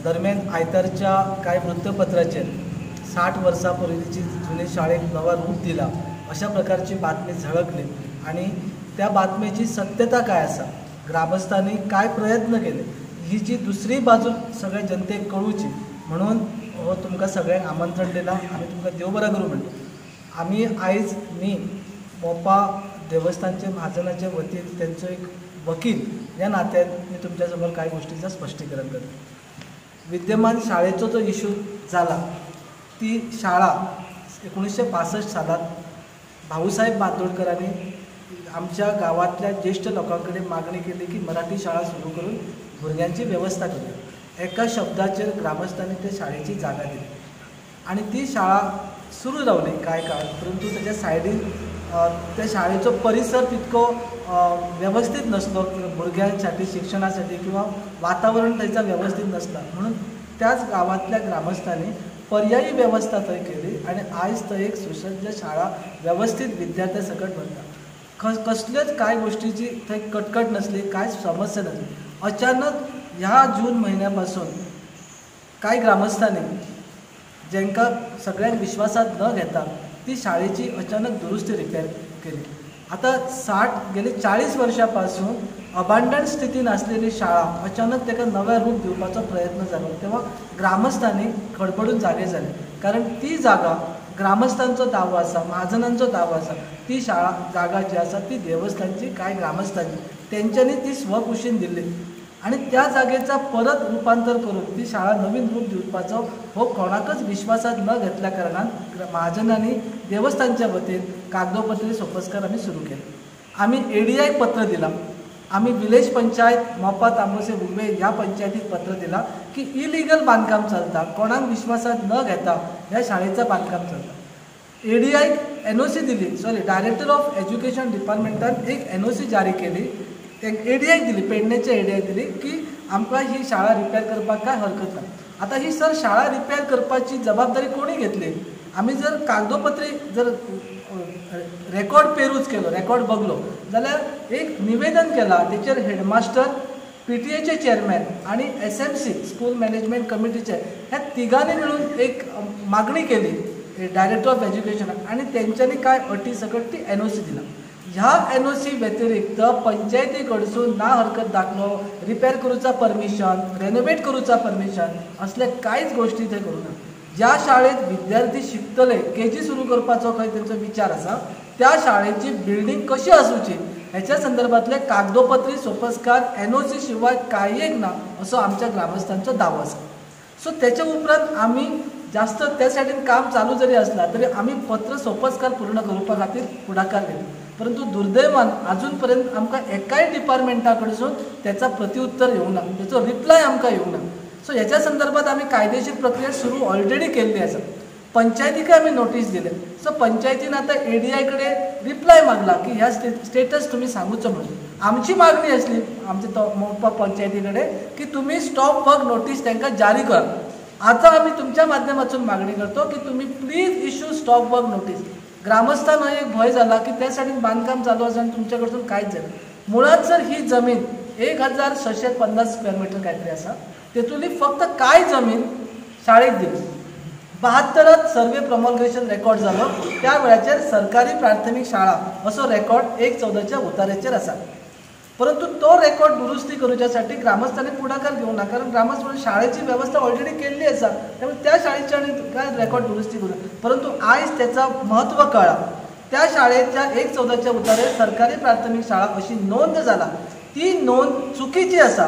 दरम्यान आयतारच्या काय वृत्तपत्राचेर 60 वर्सांपूर्वीची जुने शाळेक नवा रूप दिला अशा प्रकारची बातमी झळकली आणि त्या बातमेची सत्यता काय आसा, ग्रामस्थांनी काय प्रयत्न केले, ही जी दुसरी बाजू सगळ्या जनतेक कळूची म्हणून हो तुमकां सगळ्यांक आमंत्रण दिलां. आमी तुमकां देव बरें करूं म्हणटा. आमी आयज मी मोपा देवस्थानचे महाजनाचे वतीन त्यांचो एक वकील या नात्यान मी तुमच्या समोर काही गोष्टीचं स्पष्टीकरण करतो. विद्यमान शाळेचो जो इश्यू झाला ती शाळा 1965 सालात भाऊसाहेब बांदोडकरांनी आमच्या गावातल्या ज्येष्ठ लोकांकडे मागणी केली की मराठी शाळा सुरू करून भुरग्यांची व्यवस्था करूया. एका शब्दाचेर ग्रामस्थांनी त्या शाळेची जागा दिली आणि ती शाळा सुरू रावली काय काळ. परंतु त्याच्या सायडीन त्या शाळेचो परिसर तितको व्यवस्थित नसलो भुरग्यांसाठी शिक्षणासाठी किंवा वातावरण त्याचा व्यवस्थित नसला म्हणून त्याच गावातल्या ग्रामस्थांनी पर्यायी व्यवस्था थंय केली आणि आयज थंय एक सुसज्ज शाळा व्यवस्थित विद्यार्थ्यां सकट भरता. कसल्योच कांय गोष्टीची थंय कटकट नसली, कांयच समस्या नसली. अचानक ह्या जून म्हयन्यापासून कांय ग्रामस्थांनी जेंकां सगळ्यांक विश्वासात न घेता ती शाळेची अचानक दुरुस्ती रिपेर केली. आता गेली 40 वर्षांपासून अबांडन स्थितीन आसलेली शाळा अचानक ताका नवें रूप दिवपाचो प्रयत्न जालो तेव्हा ग्रामस्थांनी खडबडून जागे झाले. कारण ती जागा ग्रामस्थांचो दावो आसा, महाजनांचो दावो आसा. ती शाळा जागा जी आसा ती देवस्थानची काय ग्रामस्थांची त्यांच्यानी ती स्वखुशीन दिल्ली आणि त्या जागेचा परत रूपांतर करून ती शाळा नवीन रूप दिवपाचो हो कोणाकच विश्वासात न घेतल्या कारणान महाजनांनी देवस्थानच्या वतीन कागदोपत्री सोपस्कार आमी सुरू केले. आमी एडीआयक पत्र दिलां. आमी विलेज पंचायत मोपा तांबोसे बुगवे ह्या पंचायतीक पत्र दिलां की इलिगल बांदकाम चलता, कोणाक विश्वासात न घेता ह्या शाळेचं बांदकाम चलता. एडीआयक एनओसी दिली, डायरेक्टर ऑफ एज्युकेशन डिपार्टमेंटान एक एनओसी जारी केली, एडीआयक दिली, पेडणेच्या एडीआयक दिली की आमकां ही शाळा रिपेर करपाक काय हरकत ना. आता ही शाळा रिपेर करपाची जबाबदारी कोणी घेतली. आमी जर कागदोपत्री जर रेकॉर्ड पेरूच केलो, रेकॉर्ड बघलो जाल्यार एक निवेदन केला, तेचेर हेडमास्टर, पीटीएचे चेअरमॅन आणि एसएमसी स्कूल मॅनेजमेंट कमिटीचे ह्या तिघांनी मिळून एक मागणी केली डायरेक्टर ऑफ एज्युकेशन आणि त्यांच्यानी काय अटी सकट ती एनओसी दिला. ह्या एनओसी व्यतिरिक्त पंचायती कडसून ना हरकत दाखलो, रिपेर करूचा परमिशन, रेनोवेट करूचा परमिशन असले कांयच गोष्टी ते करू ना. ज्या शाळेत विद्यार्थी शिकतले, केजी सुरू करपाचो खंय त्यांचो विचार आसा त्या शाळेची बिल्डिंग कशी आसूची ह्याच्या संदर्भातले कागदोपत्री सोपस्कार एनओसी शिवाय कांय ना असो आमच्या ग्रामस्थांचो दावो आसा. सो त्याच्या उपरांत आमी जास्त त्या सायडीन काम चालू जरी असला तरी आमी पत्र सोपस्कार पूर्ण करपा खातीर फुडाकार घेतलो. परंतु दुर्दैवान अजून पर्यंत आमकां एकाय डिपार्टमेंटा कडसून त्याचा प्रत्युत्तर येवंक ना, त्याचो रिप्लाय आमकां येवंक ना. सो ह्याच्या संदर्भात आमी कायदेशीर प्रक्रिया सुरू ऑलरेडी केल्ली आसा. पंचायतीक आमी नोटीस दिले. सो पंचायतीन आता एडीआय कडे रिप्लाय मागला की ह्या स्टेटस तुम्ही सांगूचो म्हणून. आमची मागणी असली आमच्या मोपा पंचायती कडेन की तुम्ही स्टॉप वर्क नोटीस तांकां जारी करा. आता आम्ही तुमच्या माध्यमातून मागणी करतो की तुम्ही please issue stop work notice. ग्रामस्थांना एक भय झाला की त्यासाठी बांधकाम चालू आसा आणि तुमच्याकडसून कांयच झालं. मुळात जर ही जमीन 1650 स्क्वेअर मीटर काहीतरी आसा, तेतुली फक्त काय जमीन शाळेक दिली. 72त सर्वे प्रमोल्गेशन रेकॉर्ड जालो, त्या वेळाचेर सरकारी प्राथमिक शाळा असो रेकॉर्ड 1/14च्या उतारेचेर आसा. परंतु तो रेकॉर्ड दुरुस्ती करूच्यासाठी ग्रामस्थांनी पुढाकार घेवं ना, कारण ग्रामस्थ शाळेची व्यवस्था ऑलरेडी केल्ली आसा, त्यामुळे त्या शाळेची आणि काय रेकॉर्ड दुरुस्ती करू. परंतु आयज त्याचा महत्व कळ्ळा. त्या शाळेच्या 1/14च्या उतारे सरकारी प्राथमिक शाळा अशी नोंद जाला, ती नोंद चुकीची आसा.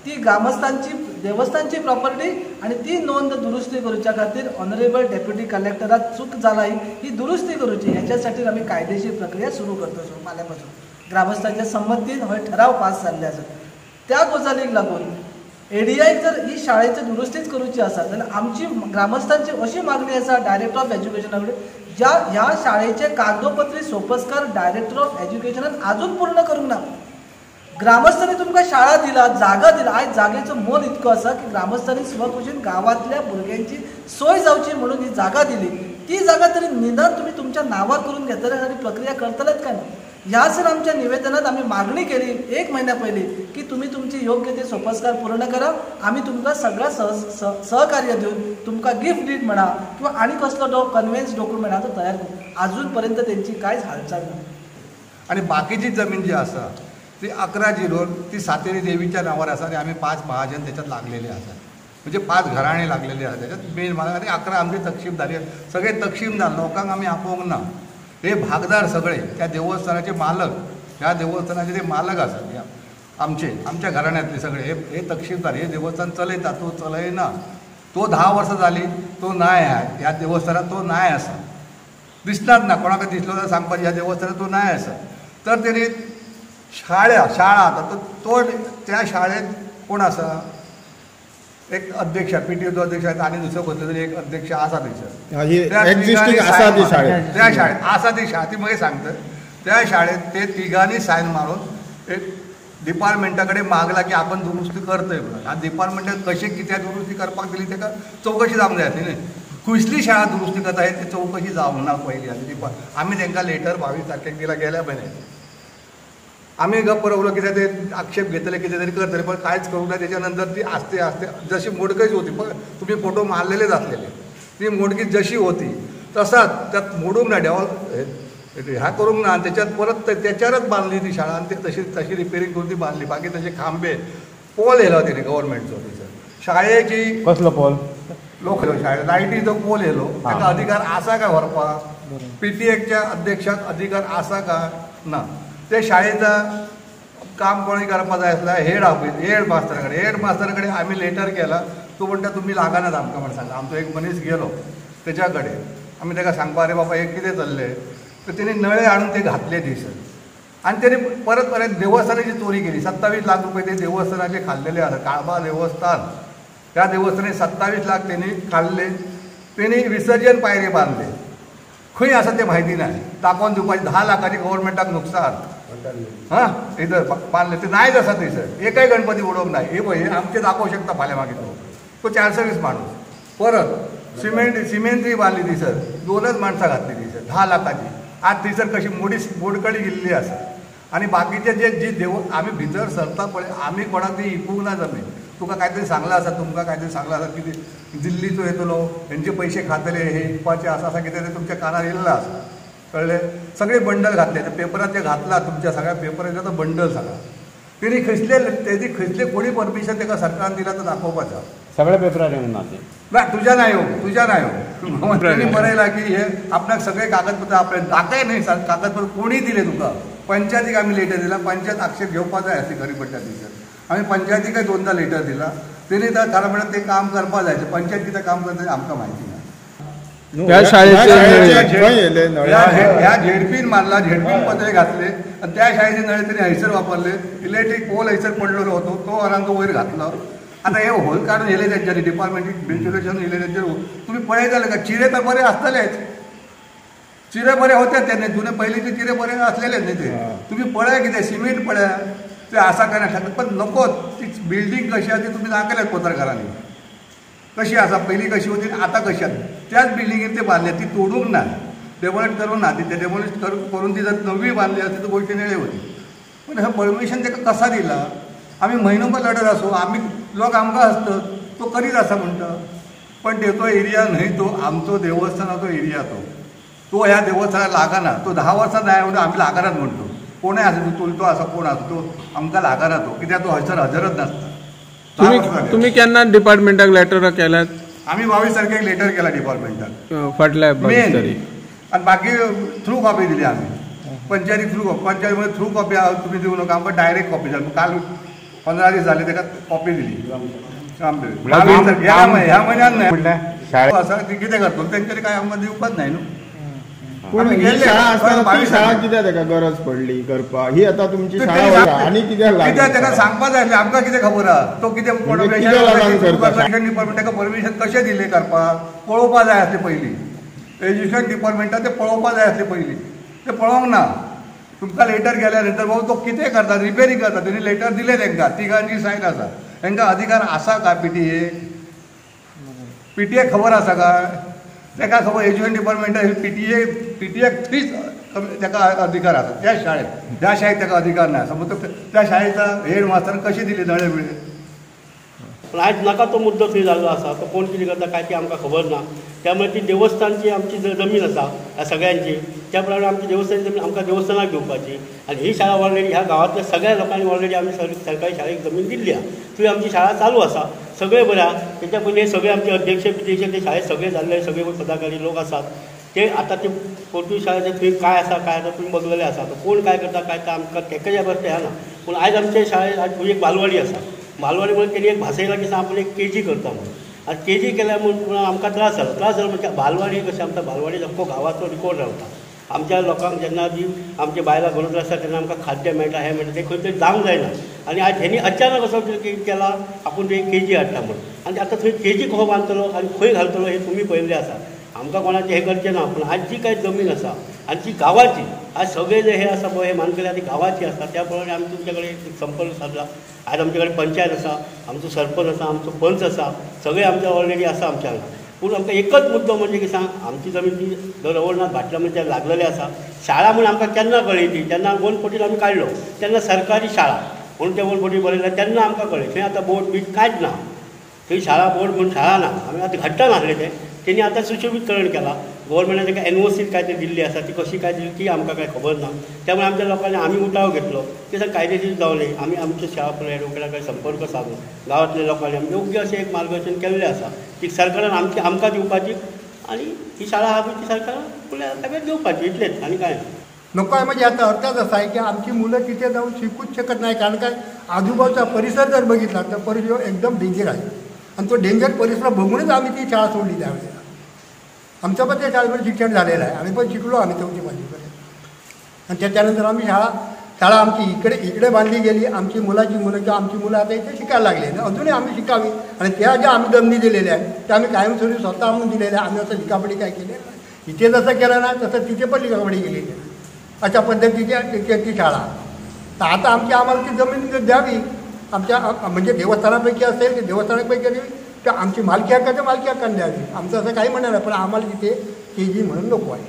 ती ग्रामस्थांची देवस्थानची प्रॉपर्टी आणि ती नोंद दुरुस्ती करूच्या खातीर ऑनरेबल डेप्युटी कलेक्टराक चूक जाला ही दुरुस्ती करूची. ह्याच्यासाठी आम्ही कायदेशीर प्रक्रिया सुरू करतो फाल्यांपासून. ग्रामस्थांच्या संमतीन हो ठराव पास जाल्ले आसा. त्या गजालीक लागून एडीआय जर ही शाळेची दुरुस्तीच करूची आसा जाल्यार आमची ग्रामस्थांची अशी मागणी आसा डायरेक्टर ऑफ एज्युकेशना कडेन, ह्या शाळेचे कागदोपत्री सोपस्कार डायरेक्टर ऑफ एज्युकेशनान अजून पूर्ण करूंक ना. ग्रामस्थांनी तुमकां शाळा दिला, जागा दिला. आयज जागेचो मोल इतको आसा की ग्रामस्थांनी स्वखुशीन गांवांतल्या भुरग्यांची सोय जावची म्हणून ही जागा दिली. ती जागा तरी निदान तुम्ही तुमच्या नावार करून घेतले आणि प्रक्रिया करतलेच काय ना. ह्या सर आमच्या निवेदनात आम्ही मागणी केली 1 महिन्या पयली की तुम्ही तुमची योग्य ते सोपस्कार पूर्ण करा, आम्ही तुमकां सगळं सहकार्य देऊन तुमकां गिफ्ट डीड म्हणा किंवा आणि कसलो कन्व्हेन्स डॉक्युमेंट तो तयार करू. अजूनपर्यंत त्यांची कांयच हालचाल ना. आणि बाकीची जमीन जी आसा ती 11 जिल्लोर ती सातेरी देवीच्या नावावर आसा आणि आम्ही 5 महाजन त्याच्यात लागलेले आसात. म्हणजे 5 घराणे लागलेले आसात त्याच्यात मेन मला आणि 11 आमचे तकशीमदारी सगळे तकशीमदार लोकांक आम्ही आपोवंक ना. हे भागदार सगळे त्या देवस्थानाचे मालक, ह्या देवस्थानाचे ते मालक आसात आमच्या घराण्यांतले सगळे हे तकशीमदार हे देवस्थान चलयता, तो चलयना. तो 10 वर्सां जाली तो नाय आहे ह्या देवस्थानात, तो नाय आसा. दिसनात ना कोणाक दिसलो जाल्यार सांगपाचें ह्या देवस्थानात तो नाय आसा. तर तेणी शाळा आतां तो त्या शाळेत कोण आसा, एक अध्यक्ष PTO अध्यक्ष आहेत आणि दुसरो कसलो तरी एक अध्यक्ष आसा थंयसर त्या शाळेत आसा ती शाळा ती मागीर सांगता. त्या शाळेत ते तिगांनी सायन मारून एक डिपार्टमेंटा कडेन मागला की आपण दुरुस्ती करतोय म्हणून. आनी डिपार्टमेंटान कशी कित्याक दुरुस्ती करपाक दिली ताका चवकशी जावंक जाय आसली न्ही. खंयसली शाळा दुरुस्ती करता हे ती चवकशी जावंक ना पयली. आनी आमी तांकां लेटर 22 तारखेक दिला गेल्या म्हयन्याक. आम्ही गप्प रावलो कित्याक ते आक्षेप घेतले कितें तरी करतले पण कांयच करूंक ना. त्याच्यानंतर ती आस्ते आस्ते जशी मोडकच होती पण तुम्ही फोटो मारलेलेच असलेले ती मोडकी जशी होती तसाच त्यात मोडूंक ना ह्या करूंक ना. आणि त्याच्यात परत त्याच्यावरच बांधली ती शाळा आणि ते तशी रिपेरिंग करून ती बांधली. बाकी तसे खांबे पोल येयलो तेणी गव्हर्मेंटचो थंयसर शाळेची कसलो पोल लोक शाळे लायटीचो पोल येयलो ताका अधिकार आसा काय व्हरपाक. PTA अध्यक्षाक अधिकार आसा काय ना. ते शाळेचं काम कोणी करपा जाय आसल्यार हेड मास्टरा कडेन आमी लेटर केला. तो म्हणटा तुमी लागनात आमकां म्हण सांगा. आमचो एक मनीस गेलो तेच्या कडेन आमी ताका सांगपा अरे बाबा हे कितें चल्लें तर तेणी नळे हाडून ते घातले थंयसर. आनी तेणी परत देवस्थानाची चोरी केली. 27 लाख रुपये ते देवस्थानाचे खाल्लेले आसा. काळबा देवस्थान त्या देवस्थानाचे 27 लाख तेणी खाल्ले. तेणी विसर्जन पायरी बांधले. खंय आसा ते म्हायती नाही. दाखोवन दिवपाची 10 लाखाची गव्हर्मेंटाक नुकसान हां इथं बांधले ते नाहीच आसा थंयसर. एकय गणपती उडोवंक नाही. हे पळय हे आमचे दाखोवं शकता फाल्यां मागीर तो 420 माणूस. परत सिमेंट्री बांदली थंयसर 2च माणसां घातली थंयसर 10 लाखाची. आज थंयसर कशी मोडकळी गेल्ली आसा. आणि बाकीचे जी आमी भितर सरता पळय आमी कोणाक ती इकूंक ना जमीन. तुका काहीतरी सांगला आसा तुमकां काहीतरी सांगला आसा कितें दिल्लीचो येतलो हेंचे पयशे खातले हे इकपाचे आसा कितें ते तुमच्या कानार येयल्लो आसा कळ्ळें. सगळे बंडल घातले ते पेपरात ते घातला तुमच्या सगळ्या पेपराचो तो बंडल सगळा. तेणी खंयसले कोणी परमिशन ताका सरकारान दिला तो दाखोवपाचो सगळ्या पेपरार येवंक ना ते ना तुझ्या नाही हो त्यांनी बरयला की हे आपणाक सगळे कागदपत्र आपले दाखय नाही कागदपत्र कोणी दिले तुका. पंचायतीक आमी लेटर दिला. पंचायत आक्षेप घेवपाक जाय आसली खरी पडटा थंयसर. आमी पंचायतीक 2दा लेटर दिला. तेणी खरं म्हणल्यार ते काम करपाक जाय. पंचायत कितें काम करता आमकां म्हायती ना. ह्या झेडपीन मारला झेडपीन पत्रे घातले आणि त्या शाळेचे नळे तरी हयसर वापरले. इलेक्ट्रीक पोल हयसर पडलेलो होतो तो वरांक वयर घातलो. आता हे होल काढून येले त्यांच्यानी डिपार्टमेंट बिल्ट्युलेशन येले त्यांचेर तुम्ही पळय जाले का चिरे तर बरे असतलेच. चिरे बरे होते त्यांनी जुने पहिलेचे चिरे बरे असलेलेच न्ही ते. तुम्ही पळय कितें सिमेंट पळय ते आसा काय ना पण नको ती बिल्डींग कशी आसा ती तुम्ही दाखयल्यात पत्रकारांनी कशी आसा पयलीं कशी होती आता कशी आसा. त्याच बिल्डिंगेन ते बांधले ती तोडूंक ना डेमोलेट करूंक ना. ती डेमोलेट करून ती जर नवी बांधली असती तर गोष्टी निळे होती. पण हे परमिशन ताका कसा दिला. आम्ही म्हयनोभर लढत असो आम्ही लोक आमकां असतात तो करीत असा म्हणटा. पण तो एरिया न्हय तो आमचो देवस्थानाचो एरिया तो ह्या देवस्थानाक लागना. तो 10 वर्सां जाय म्हणून आमी लागनात म्हणतो. कोणय आसा तो चुलतो आसा कोण आसा तो आमकां लागना तो कित्याक तो हयसर हजरच नासता. तुम्ही केन्ना डिपार्टमेंटाक लेटर केल्यात. आम्ही 22 तारखेक लेटर केला डिपार्टमेंटाक फाटल्या 22 तारीख. आणि बाकी थ्रू कॉपी दिली आम्ही पंचायती पंचायतीमध्ये थ्रू कॉपी तुम्ही देऊ नका आमकां डायरेक्ट कॉपी जाली. काल 15 दीस झाले ताका कॉपी दिली. ह्या महिन्यात नाही आसा ती कितें करतलो तेंच्यांनी काय आमकां दिवपाच नाही न्हू. शाळा कित्याक ताका गरज पडली करपा ही आता तुमची शाळा आणि कित्याक ताका सांगपा जाय आसलें आमकां कितें खबर आहा तो कितें एज्युकेशन डिपार्टमेंट ताका परमिशन कशें दिलें करपाक पळोवपा जाय आसलें पयलीं. एज्युकेशन डिपार्टमेंटान ते पळोवपा जाय आसलें पयलीं ते पळोवंक ना. तुमकां लेटर गेल्या नंतर बाबा तो कितें करता रिपेरिंग करता तेणी लेटर दिलें तांकां तिगांची सायन आसा. तांकां अधिकार आसा काय PTA खबर आसा काय ताका खबर एज्युकेशन डिपार्टमेंटान PTA फीज ताका अधिकार आसा त्या शाळेक ताका अधिकार ना समज त्या शाळेचा हेड मास्तर कशी दिली नळे बिळे पण आज नाका तो मुद्दो थंय जाल्लो आसा तो कोण कितें करता काय ती आमकां खबर ना त्यामुळे ती देवस्थानची आमची जमीन आसा ह्या सगळ्यांची त्या प्रमाणे आमची देवस्थानची जमीन आमकां देवस्थानाक घेवपाची आनी ही शाळा ऑलरेडी ह्या गांवांतल्या सगळ्या लोकांनी ऑलरेडी आमी सरकारी शाळेक जमीन दिल्ली आहा थंय आमची शाळा चालू आसा सगळे बरें आहा तेच्या पयलीं सगळे आमचे अध्यक्ष बिध्यक्ष ते शाळेत सगळे जाल्ले सगळे पदाधिकारी लोक आसात ते आता ते पोर्तुगीज शाळेचे थंय काय आसा काय आसा तुमी बघलेले आसा कोण काय करता काय ते आमकां तेका बरें तें ना पूण आयज आमचे शाळेत आज एक बालवाडी आसा बालवाडी म्हणून तेणी एक भासयला की आपण एक केजी करता म्हणून आनी केजी केल्या म्हणून आमकां त्रास जालो म्हणजे बालवाडी कशें आमच्या बालवाडी अख्खो गांवाचो रिकॉर्ड रावता आमच्या लोकांक जेन्ना जी आमचे बायलां गरोदर आसता तेन्ना आमकां खाद्य मेळटा हें मेळटा तें खंय तरी जावंक जायना आनी आज हेणी अचानक असो केला आपूण ते केजी हाडटा म्हणून आनी आतां थंय केजी कसो बांदतलो आनी खंय घालतलो हे तुमी पळयल्लें आसा आमकां कोणाचें हें करचें ना पूण आज जी कांय जमीन आसा आनी जी गांवाची आज सगळे जे हे आसा पळय हे मानकरी ती गांवाची आसा त्या प्रमाणे आमी तुमचे कडेन एक संपर्क साधला आज आमचे कडेन पंचायत आसा आमचो सरपंच आसा आमचो पंच आसा सगळे आमचे ऑलरेडी आसा आमच्या हांगा पूण आमकां एकच मुद्दो म्हणजे की सांग आमची जमीन ती रवळनाथ भाटला म्हणजे लागलेली आसा शाळा म्हणून आमकां केन्ना कळ्ळी ती जेन्ना वनपटीन आमी काडलो तेन्ना सरकारी शाळा म्हणून त्या वनपटी बरयल्या तेन्ना आमकां कळ्ळें थंय आतां बोर्ड बीट कांयच ना थंय शाळा बोर्ड म्हणून शाळा ना आमी आतां घट्टान हाडले ते तेणी आतां सुशोभीकरण केलां गव्हर्मेंटान ताका एनओसी काय ते दिल्ली आसा ती कशी काय दिली ती आमकां काय खबर ना त्यामुळे आमच्या लोकांनी आमी उठाव घेतलो ते सगळं कायदेशीर जावले आमी आमच्या शाळा फुडें एडवोकेटा कडेन संपर्क सादून गांवांतल्या लोकांनी आमी योग्य अशें एक मार्गदर्शन केल्लें आसा की सरकारान आमकां दिवपाची आनी ही शाळा आहा ती सरकारान फुडें ताब्यांत घेवपाची इतलेंच आनी कांय ना नकोय म्हणजे आता अर्थात असा आहे की आमची मुलं तिथे जाऊन शिकूच शकत नाही कारण काय आजूबाजूचा परिसर जर बघितला तर परिसर एकदम डेंजर आहे आणि तो डेंजर परिसर बघूनच आम्ही ती शाळा सोडली त्यावेळेला आमचं पण त्या शाळेमध्ये शिक्षण झालेलं आहे आम्ही पण शिकलो आम्ही 4थी 5वीपर्यंत आणि त्याच्यानंतर आम्ही शाळा आमची इकडे बांधली गेली आमची मुलं आमची मुलं आता इथे शिकायला लागले आणि अजूनही आम्ही शिकावी आणि त्या ज्या आम्ही जमिनी दिलेल्या आहेत त्या आम्ही कायमस्वरूपी स्वतः म्हणून दिलेल्या आहे आम्ही असं लिखापडी काय केलेलं नाही इथे जसं केलं ना तसं तिथे पण लिखापडी केलेली आहे अशा पद्धतीची ती शाळा तर आता आम्हाला ती जमीन द्यावी आमच्या म्हणजे देवस्थानापैकी असेल की देवस्थानापैकी द्यावी तर आमची मालकी हक्काच्या मालकी हक्काने द्यावी आमचं असं काही म्हणणार नाही पण आम्हाला तिथे केजी म्हणून नको आहे